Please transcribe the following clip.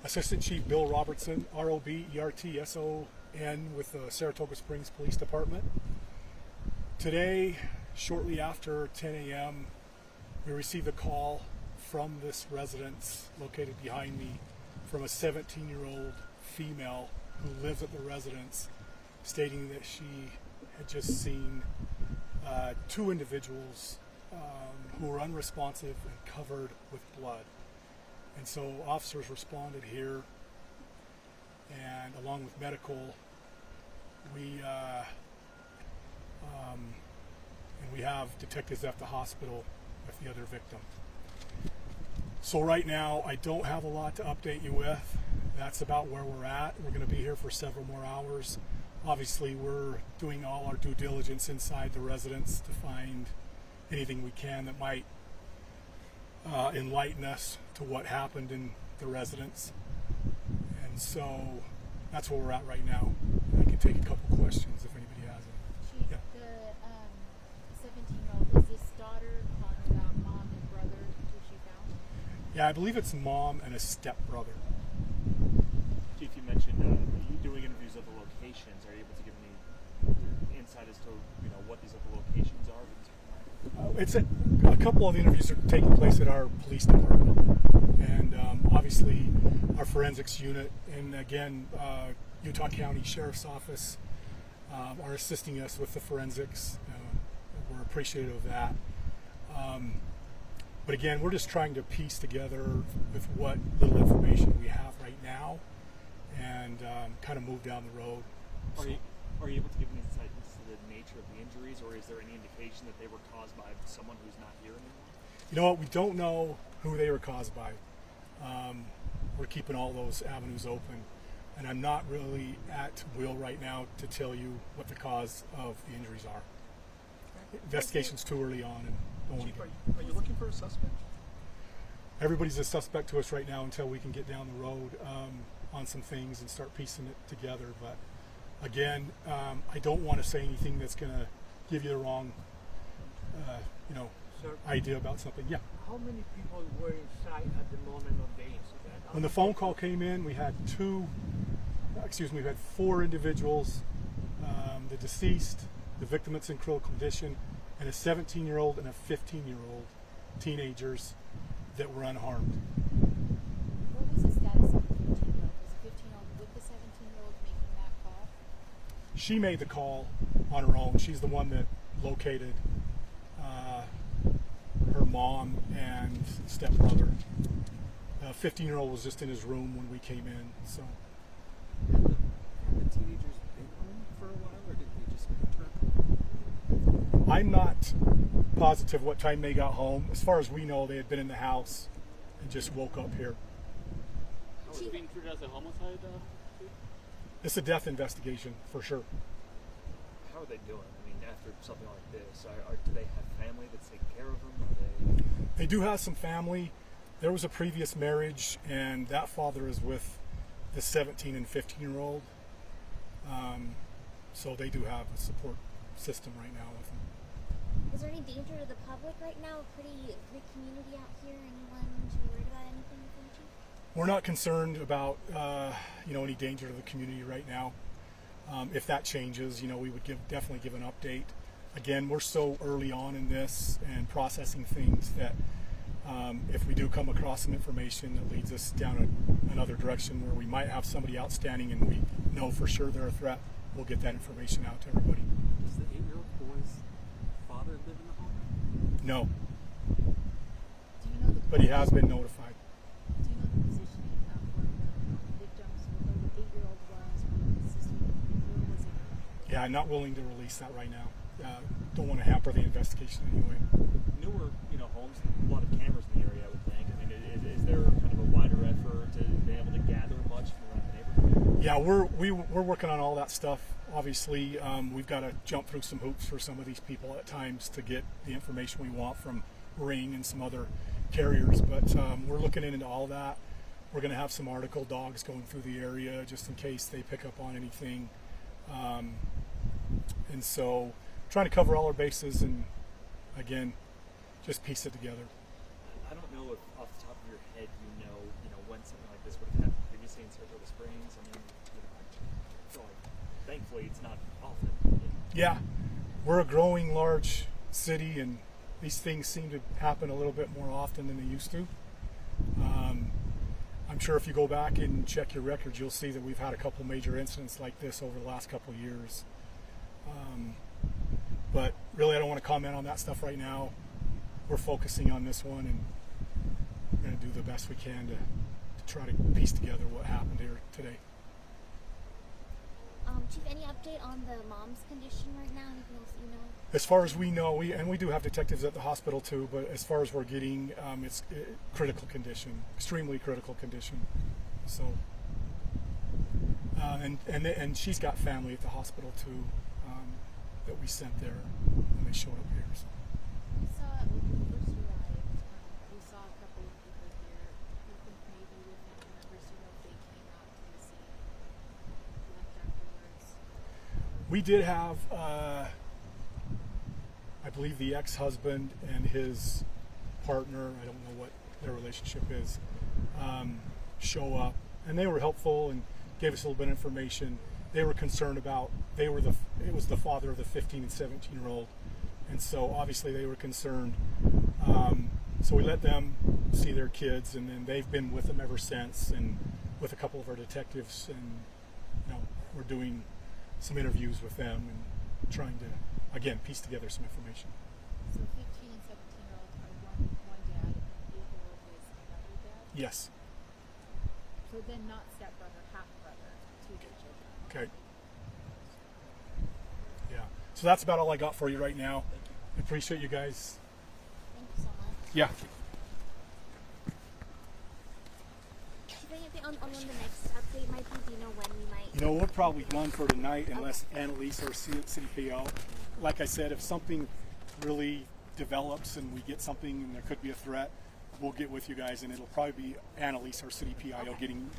Assistant Chief Bill Robertson, R-O-B-E-R-T-S-O-N, with the Saratoga Springs Police Department. Today, shortly after 10 a.m., we received a call from this residence located behind me from a 17-year-old female who lives at the residence, stating that she had just seen two individuals who were unresponsive and covered with blood. And so officers responded here, and along with medical, we have detectives at the hospital with the other victim. So right now, I don't have a lot to update you with. That's about where we're at. We're going to be here for several more hours. Obviously, we're doing all our due diligence inside the residence to find anything we can that might enlighten us to what happened in the residence. And so that's where we're at right now. I can take a couple questions if anybody has any. Chief, Yeah. the 17-year-old, is this daughter calling about mom and brother who she found? Yeah, I believe it's mom and a stepbrother. Chief, you mentioned you doing interviews of the locations. Are you able to give any insight as to what these other locations are? It's a couple of the interviews are taking place at our police department, and obviously our forensics unit, and again Utah County Sheriff's Office are assisting us with the forensics. We're appreciative of that. But again, we're just trying to piece together with what little information we have right now, and kind of move down the road. Are you able to give an insight into the nature of the injuries, or is there any indication that they were caused by someone who's not here anymore? You know what? We don't know who they were caused by. We're keeping all those avenues open, and I'm not really at will right now to tell you what the cause of the injuries are. Investigation's too early on, and don't want to. Are you looking for a suspect? Everybody's a suspect to us right now until we can get down the road on some things and start piecing it together. But again, I don't want to say anything that's going to give you the wrong, idea about something. Yeah. How many people were inside at the moment of the incident? When the phone call came in, we had we had four individuals, the deceased, the victim that's in critical condition, and a 17-year-old and a 15-year-old teenagers that were unharmed. What was the status of the 15-year-old? Was the 15-year-old with the 17-year-old making that call? She made the call on her own. She's the one that located her mom and stepbrother. The 15-year-old was just in his room when we came in. So. Have the teenagers been home for a while, or did they just return? I'm not positive what time they got home. As far as we know, they had been in the house and just woke up here. Was it being treated as a homicide? It's a death investigation for sure. How are they doing? I mean, after something like this, do they have family that's taking care of them? They do have some family. There was a previous marriage, and that father is with the 17 and 15-year-old. So they do have a support system right now with them. Is there any danger to the public right now? Pretty great community out here. Anyone to be worried about anything with them, Chief? We're not concerned about any danger to the community right now. If that changes, we would definitely give an update. Again, we're so early on in this and processing things that if we do come across some information that leads us down another direction where we might have somebody outstanding and we know for sure they're a threat, we'll get that information out to everybody. Does the 8-year-old boy's father live in the home? No, Do you know but he has been notified. Do you know the positioning of where the victims, where the 8-year-old was, where the sister, where was it? Yeah, I'm not willing to release that right now. Don't want to hamper the investigation anyway. Newer, homes, a lot of cameras in the area, I would think. I mean, is there kind of a wider effort to be able to gather much from around the neighborhood? Yeah, we're working on all that stuff. Obviously, we've got to jump through some hoops for some of these people at times to get the information we want from Ring and some other carriers. But we're looking into all that. We're going to have some article dogs going through the area just in case they pick up on anything. And so trying to cover all our bases and, again, just piece it together. I don't know if off the top of your head you know when something like this would have happened Springs. I mean, I feel like thankfully it's not often. Yeah, we're a growing large city, and these things seem to happen a little bit more often than they used to. I'm sure if you go back and check your records, you'll see that we've had a couple major incidents like this over the last couple of years. But really, I don't want to comment on that stuff right now. We're focusing on this one, and we're going to do the best we can to try to piece together what happened here today. Chief, any update on the mom's condition right now? Anything else you know? As far as we know, we do have detectives at the hospital too, but as far as we're getting, it's critical condition, extremely critical condition. So, and she's got family at the hospital too, that we sent there when they showed up here. So. We saw when we first arrived, we saw a couple of people here. I think maybe with family members, if they came out to the scene, left afterwards. We did have, I believe, the ex-husband and his partner, I don't know what their relationship is, show up, and they were helpful and gave us a little bit of information. They were concerned about, it was the father of the 15 and 17-year-old, and so obviously they were concerned. So we let them see their kids, and then they've been with them ever since, and with a couple of our detectives, and we're doing some interviews with them and trying to, again, piece together some information. So 15 and 17-year-old are one dad, and 8-year-old is another dad? Yes. So then not stepbrother, half-brother to their children. Okay. Yeah. So that's about all I got for you right now. I appreciate you guys. Thank you so much. Yeah. Chief, anything on when the next update might be? Do you know when we might? We're probably done for tonight unless Annalise or City PO. Like I said, if something really develops and we get something and there could be a threat, we'll get with you guys, and it'll probably be Annalise or City PIO getting